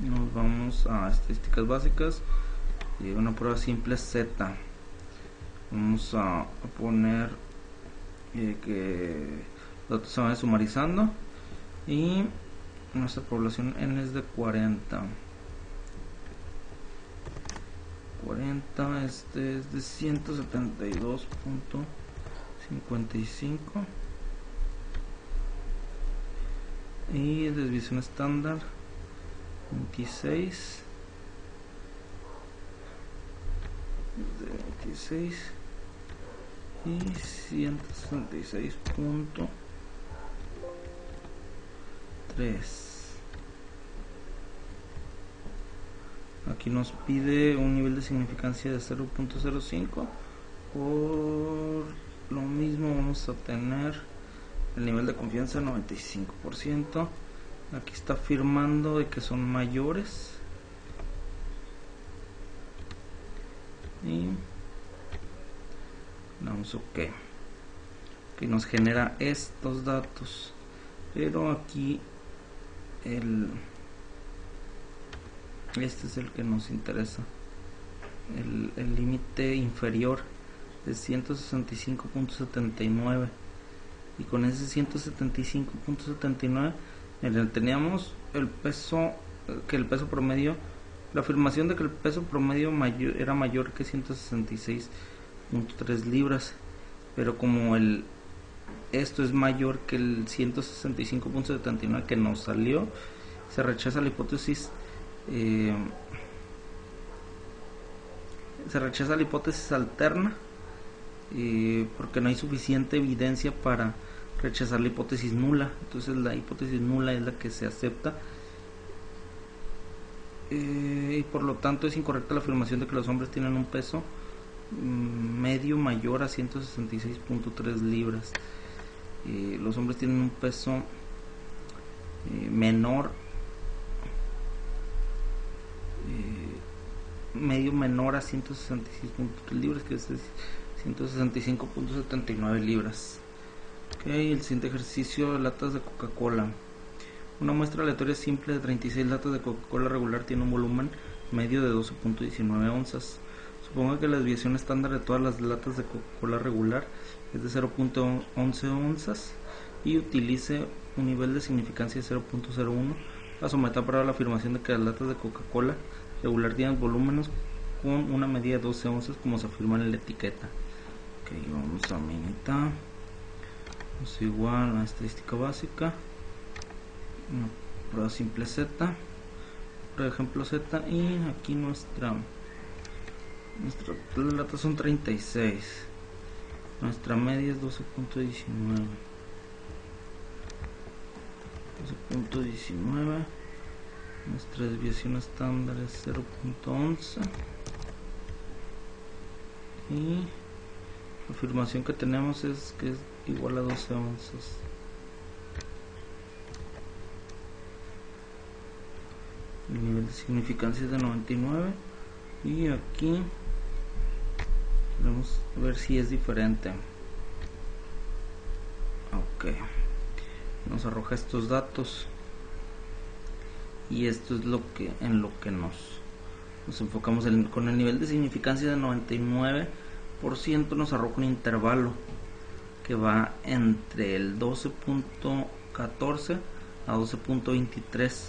Nos vamos a estadísticas básicas y una prueba simple Z. Vamos a poner que los datos se van sumarizando y nuestra población N es de 40. Este es de 172.55 y desviación estándar 26 y 166.3. Aquí nos pide un nivel de significancia de 0.05. Por lo mismo vamos a tener el nivel de confianza 95%. Aquí está afirmando de que son mayores y damos OK, que nos genera estos datos, pero aquí este es el que nos interesa, el límite inferior de 165.79, y con ese 175.79 teníamos el peso, que el peso promedio, la afirmación de que el peso promedio era mayor que 166.3 libras, pero como esto es mayor que el 165.79 que nos salió, se rechaza la hipótesis alterna, porque no hay suficiente evidencia para rechazar la hipótesis nula. Entonces la hipótesis nula es la que se acepta, y por lo tanto es incorrecta la afirmación de que los hombres tienen un peso medio mayor a 166.3 libras. Los hombres tienen un peso medio menor a 166.3 libras, que es 165.79 libras. El siguiente ejercicio: latas de Coca-Cola. Una muestra aleatoria simple de 36 latas de Coca-Cola regular tiene un volumen medio de 12.19 onzas. Suponga que la desviación estándar de todas las latas de Coca-Cola regular es de 0.11 onzas y utilice un nivel de significancia de 0.01 para someter a prueba la afirmación de que las latas de Coca-Cola regular tienen volúmenes con una medida de 12 onzas como se afirma en la etiqueta. Ok, vamos a Minitab. Es igual a estadística básica, una prueba simple Z, por ejemplo Z, y aquí nuestras latas son 36, nuestra media es 12.19, nuestra desviación estándar es 0.11 y la afirmación que tenemos es que es igual a 12 onzas. El nivel de significancia es de 99 y aquí vamos a ver si es diferente. Ok, nos arroja estos datos y esto es lo que nos enfocamos. Con el nivel de significancia de 99% nos arroja un intervalo que va entre el 12.14 a 12.23,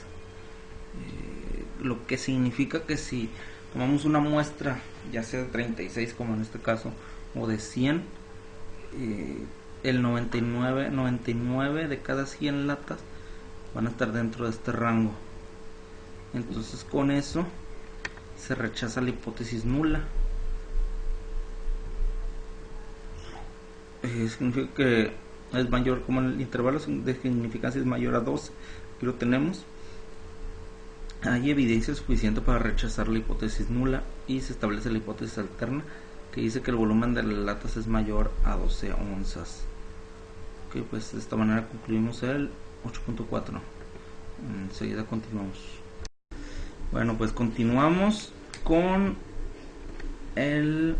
lo que significa que si tomamos una muestra ya sea de 36 como en este caso o de 100, el 99 de cada 100 latas van a estar dentro de este rango. Entonces con eso se rechaza la hipótesis nula. Significa que es mayor, como el intervalo de significancia es mayor a 12, aquí lo tenemos, hay evidencia suficiente para rechazar la hipótesis nula y se establece la hipótesis alterna que dice que el volumen de las latas es mayor a 12 onzas. Ok, pues de esta manera concluimos el 8.4. Enseguida continuamos. Bueno, pues continuamos con el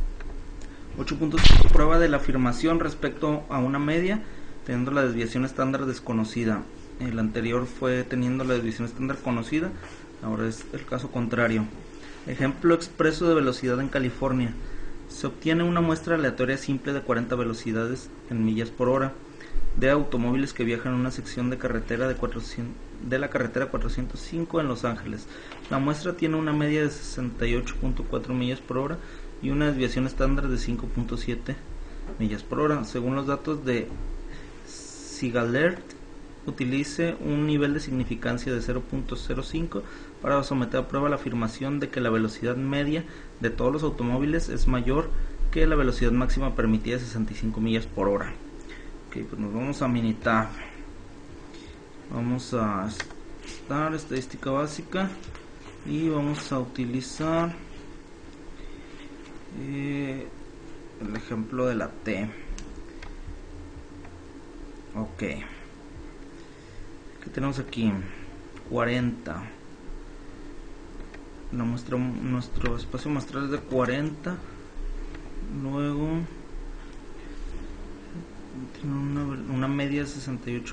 8.5, prueba de la afirmación respecto a una media teniendo la desviación estándar desconocida. El anterior fue teniendo la desviación estándar conocida, ahora es el caso contrario. Ejemplo expreso de velocidad en California. Se obtiene una muestra aleatoria simple de 40 velocidades en millas por hora de automóviles que viajan en una sección de carretera de la carretera 405 en Los Ángeles. La muestra tiene una media de 68.4 millas por hora y una desviación estándar de 5.7 millas por hora. Según los datos de Sigalert, utilice un nivel de significancia de 0.05 para someter a prueba la afirmación de que la velocidad media de todos los automóviles es mayor que la velocidad máxima permitida de 65 millas por hora. Ok, pues nos vamos a Minitab. Vamos a estar estadística básica y vamos a utilizar el ejemplo de la T. Ok, ¿qué tenemos aquí? 40. Nuestro espacio muestral es de 40. Luego tiene una media de 68.4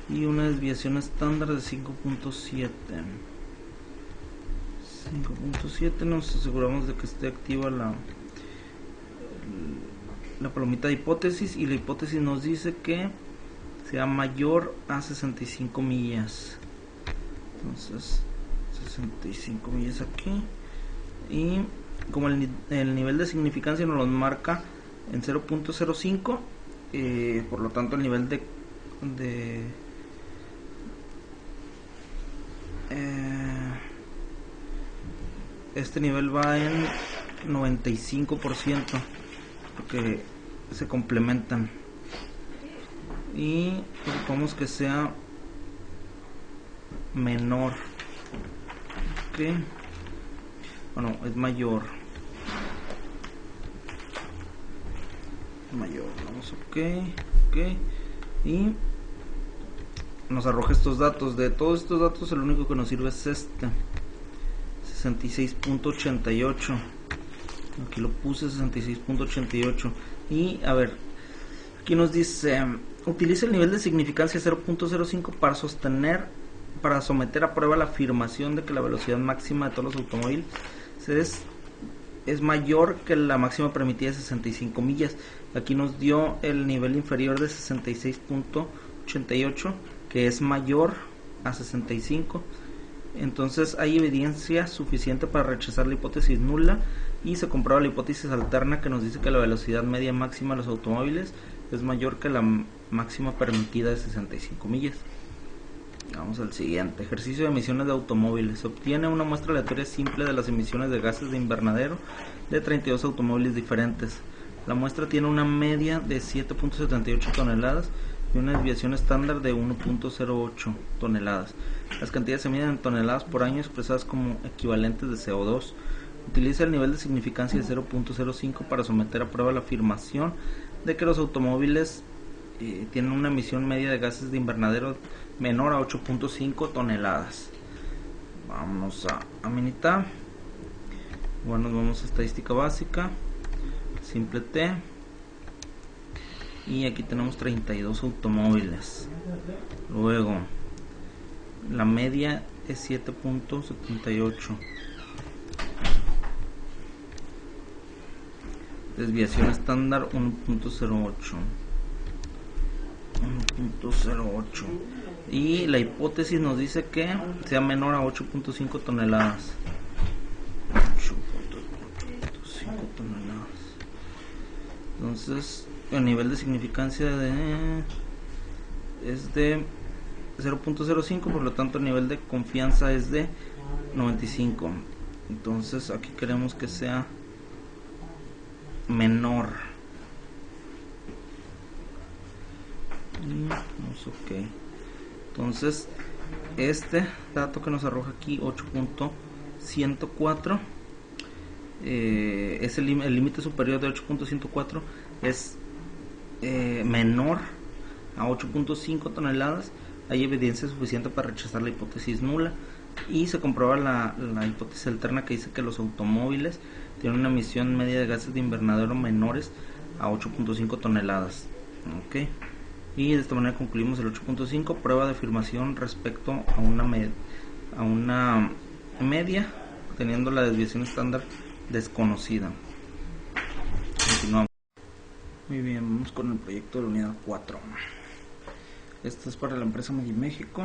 y una desviación estándar de 5.7. Nos aseguramos de que esté activa la palomita de hipótesis, y la hipótesis nos dice que sea mayor a 65 millas. Entonces 65 millas aquí, y como el nivel de significancia nos lo marca en 0.05, por lo tanto el nivel de este nivel va en 95%, porque se complementan, y ocupamos que sea menor. Ok, bueno, es mayor. Vamos, ok, y nos arroja estos datos. De todos estos datos, el único que nos sirve es este 66.88. Aquí lo puse, 66.88. Y a ver, aquí nos dice: utiliza el nivel de significancia 0.05 para someter a prueba la afirmación de que la velocidad máxima de todos los automóviles es mayor que la máxima permitida de 65 millas. Aquí nos dio el nivel inferior de 66.88, que es mayor a 65. Entonces hay evidencia suficiente para rechazar la hipótesis nula, y se comprueba la hipótesis alterna, que nos dice que la velocidad media máxima de los automóviles es mayor que la máxima permitida de 65 millas. Vamos al siguiente. Ejercicio de emisiones de automóviles. Se obtiene una muestra aleatoria simple de las emisiones de gases de invernadero de 32 automóviles diferentes. La muestra tiene una media de 7.78 toneladas y una desviación estándar de 1.08 toneladas. Las cantidades se miden en toneladas por año expresadas como equivalentes de CO2. Utiliza el nivel de significancia de 0.05 para someter a prueba la afirmación de que los automóviles tienen una emisión media de gases de invernadero menor a 8.5 toneladas. Vamos a Minitab. Bueno, vamos a estadística básica, simple T, y aquí tenemos 32 automóviles. Luego la media es 7.78. Desviación estándar 1.08. Y la hipótesis nos dice que sea menor a 8.5 toneladas. 8.5 toneladas. Entonces el nivel de significancia es de 0.05, por lo tanto el nivel de confianza es de 95. Entonces aquí queremos que sea menor. damos ok. Entonces este dato que nos arroja aquí 8.104 es el límite superior de 8.104 es menor a 8.5 toneladas. Hay evidencia suficiente para rechazar la hipótesis nula y se comprueba la hipótesis alterna que dice que los automóviles tienen una emisión media de gases de invernadero menores a 8.5 toneladas. Ok, y de esta manera concluimos el 8.5, prueba de afirmación respecto a una media teniendo la desviación estándar desconocida. Continuamos. Muy bien, vamos con el proyecto de la unidad 4. Esto es para la empresa México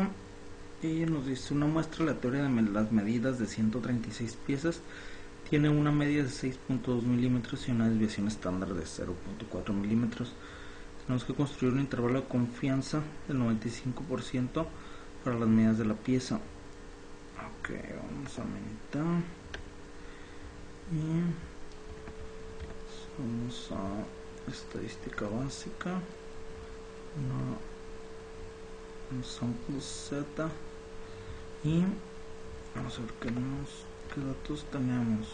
y nos dice una muestra aleatoria de las medidas de 136 piezas tiene una media de 6.2 milímetros y una desviación estándar de 0.4 milímetros. Tenemos que construir un intervalo de confianza del 95% para las medidas de la pieza. Ok, vamos a meditar y vamos a estadística básica, un sample Z y vamos a ver qué datos tenemos.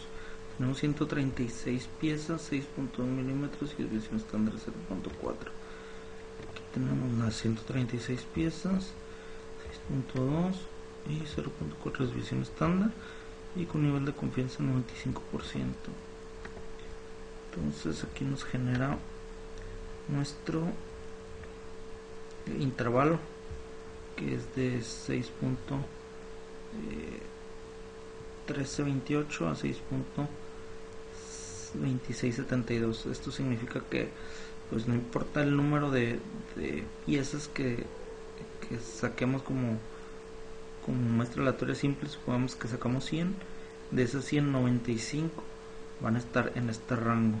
Tenemos 136 piezas, 6.2 milímetros y desviación estándar 0.4. Aquí tenemos las 136 piezas, 6.2 y 0.4 desviación estándar y con nivel de confianza 95%. Entonces aquí nos genera nuestro intervalo que es de 6.1328 a 6.2672. Esto significa que pues no importa el número de piezas que saquemos como muestra aleatoria simple, supongamos que sacamos 100, de esas 100, 95 van a estar en este rango.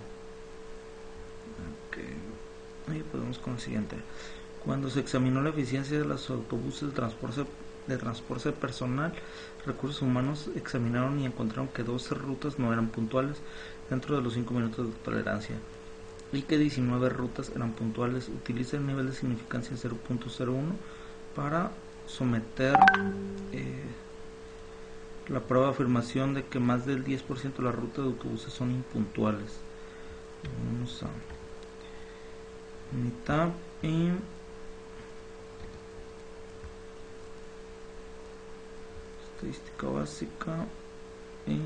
Okay. Ahí podemos con el siguiente. Cuando se examinó la eficiencia de los autobuses de transporte personal, recursos humanos examinaron y encontraron que 12 rutas no eran puntuales dentro de los 5 minutos de tolerancia y que 19 rutas eran puntuales. Utiliza el nivel de significancia 0.01 para someter la prueba de afirmación de que más del 10% de las rutas de autobuses son impuntuales. Vamos a mitad y estadística básica y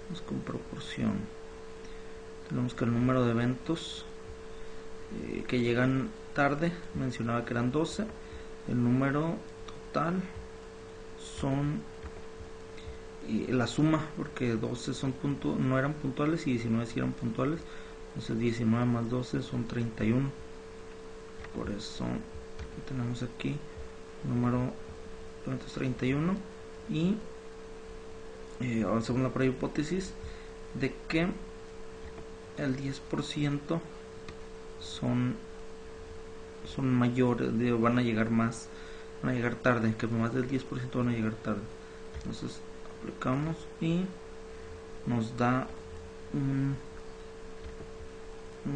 vamos con proporción. Tenemos que el número de eventos que llegan tarde mencionaba que eran 12. El número total son la suma, porque 12 no eran puntuales y 19 sí eran puntuales, entonces 19 más 12 son 31. Por eso tenemos aquí número 31 y avanzamos la prueba hipótesis de que el 10% son mayores, van a llegar tarde, que más del 10% van a llegar tarde. Entonces aplicamos y nos da un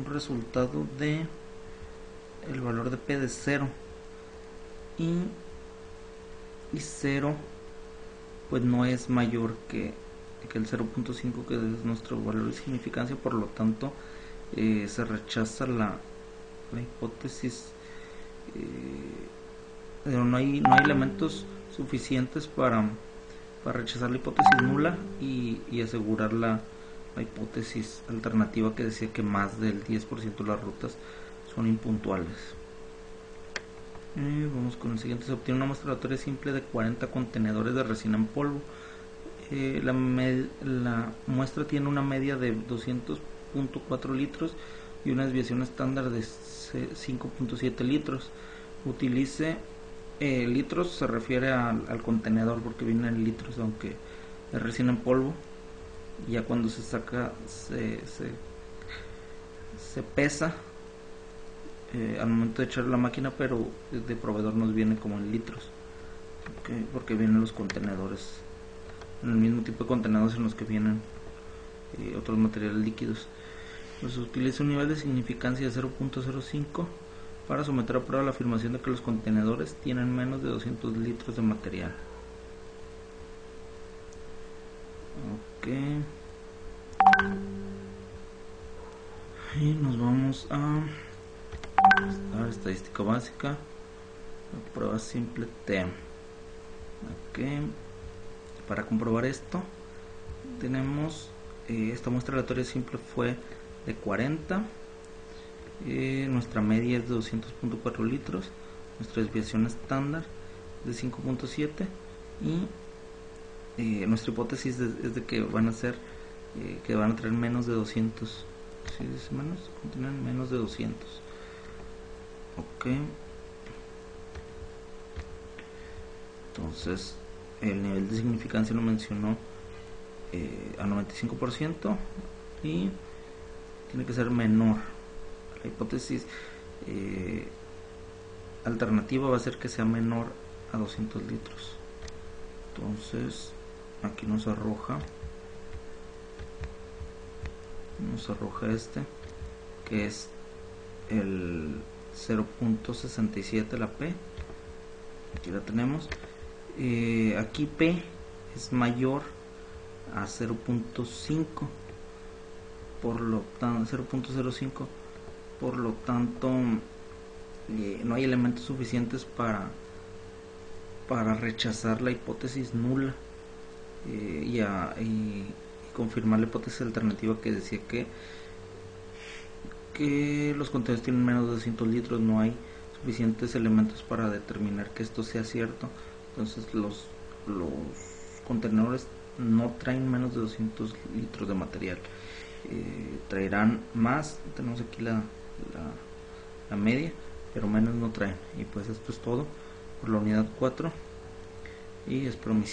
resultado de el valor de P de 0 y 0 pues no es mayor que el 0.5, que es nuestro valor de significancia, por lo tanto se rechaza la hipótesis. No hay elementos suficientes para rechazar la hipótesis nula y asegurar la hipótesis alternativa que decía que más del 10% de las rutas son impuntuales. Vamos con el siguiente. Se obtiene una muestra aleatoria simple de 40 contenedores de resina en polvo. La muestra tiene una media de 200.4 litros y una desviación estándar de 5.7 litros. Utilice litros, se refiere al contenedor porque viene en litros, aunque es resina en polvo. Ya cuando se saca se pesa al momento de echar la máquina, pero de proveedor nos viene como en litros, okay, porque vienen los contenedores en el mismo tipo de contenedores en los que vienen otros materiales líquidos. Pues utiliza un nivel de significancia de 0.05 para someter a prueba la afirmación de que los contenedores tienen menos de 200 litros de material. Ok. Y nos vamos a estadística básica, prueba simple T. Ok. Para comprobar esto tenemos esta muestra aleatoria simple fue de 40, nuestra media es de 200.4 litros, nuestra desviación estándar de 5.7 y nuestra hipótesis es de que van a ser que van a traer menos de 200. Si dice menos, contienen menos de 200. Ok. Entonces el nivel de significancia lo mencionó a 95% y tiene que ser menor. La hipótesis alternativa va a ser que sea menor a 200 litros. Entonces aquí nos arroja este, que es el 0.67, la P. Aquí la tenemos. Aquí P es mayor a 0.5, por lo tanto 0.05, por lo tanto no hay elementos suficientes para rechazar la hipótesis nula y confirmar la hipótesis alternativa que decía que los contenedores tienen menos de 200 litros. No hay suficientes elementos para determinar que esto sea cierto. Entonces los contenedores no traen menos de 200 litros de material, traerán más. Tenemos aquí la media, pero menos no traen. Y pues esto es todo por la unidad 4 y espero me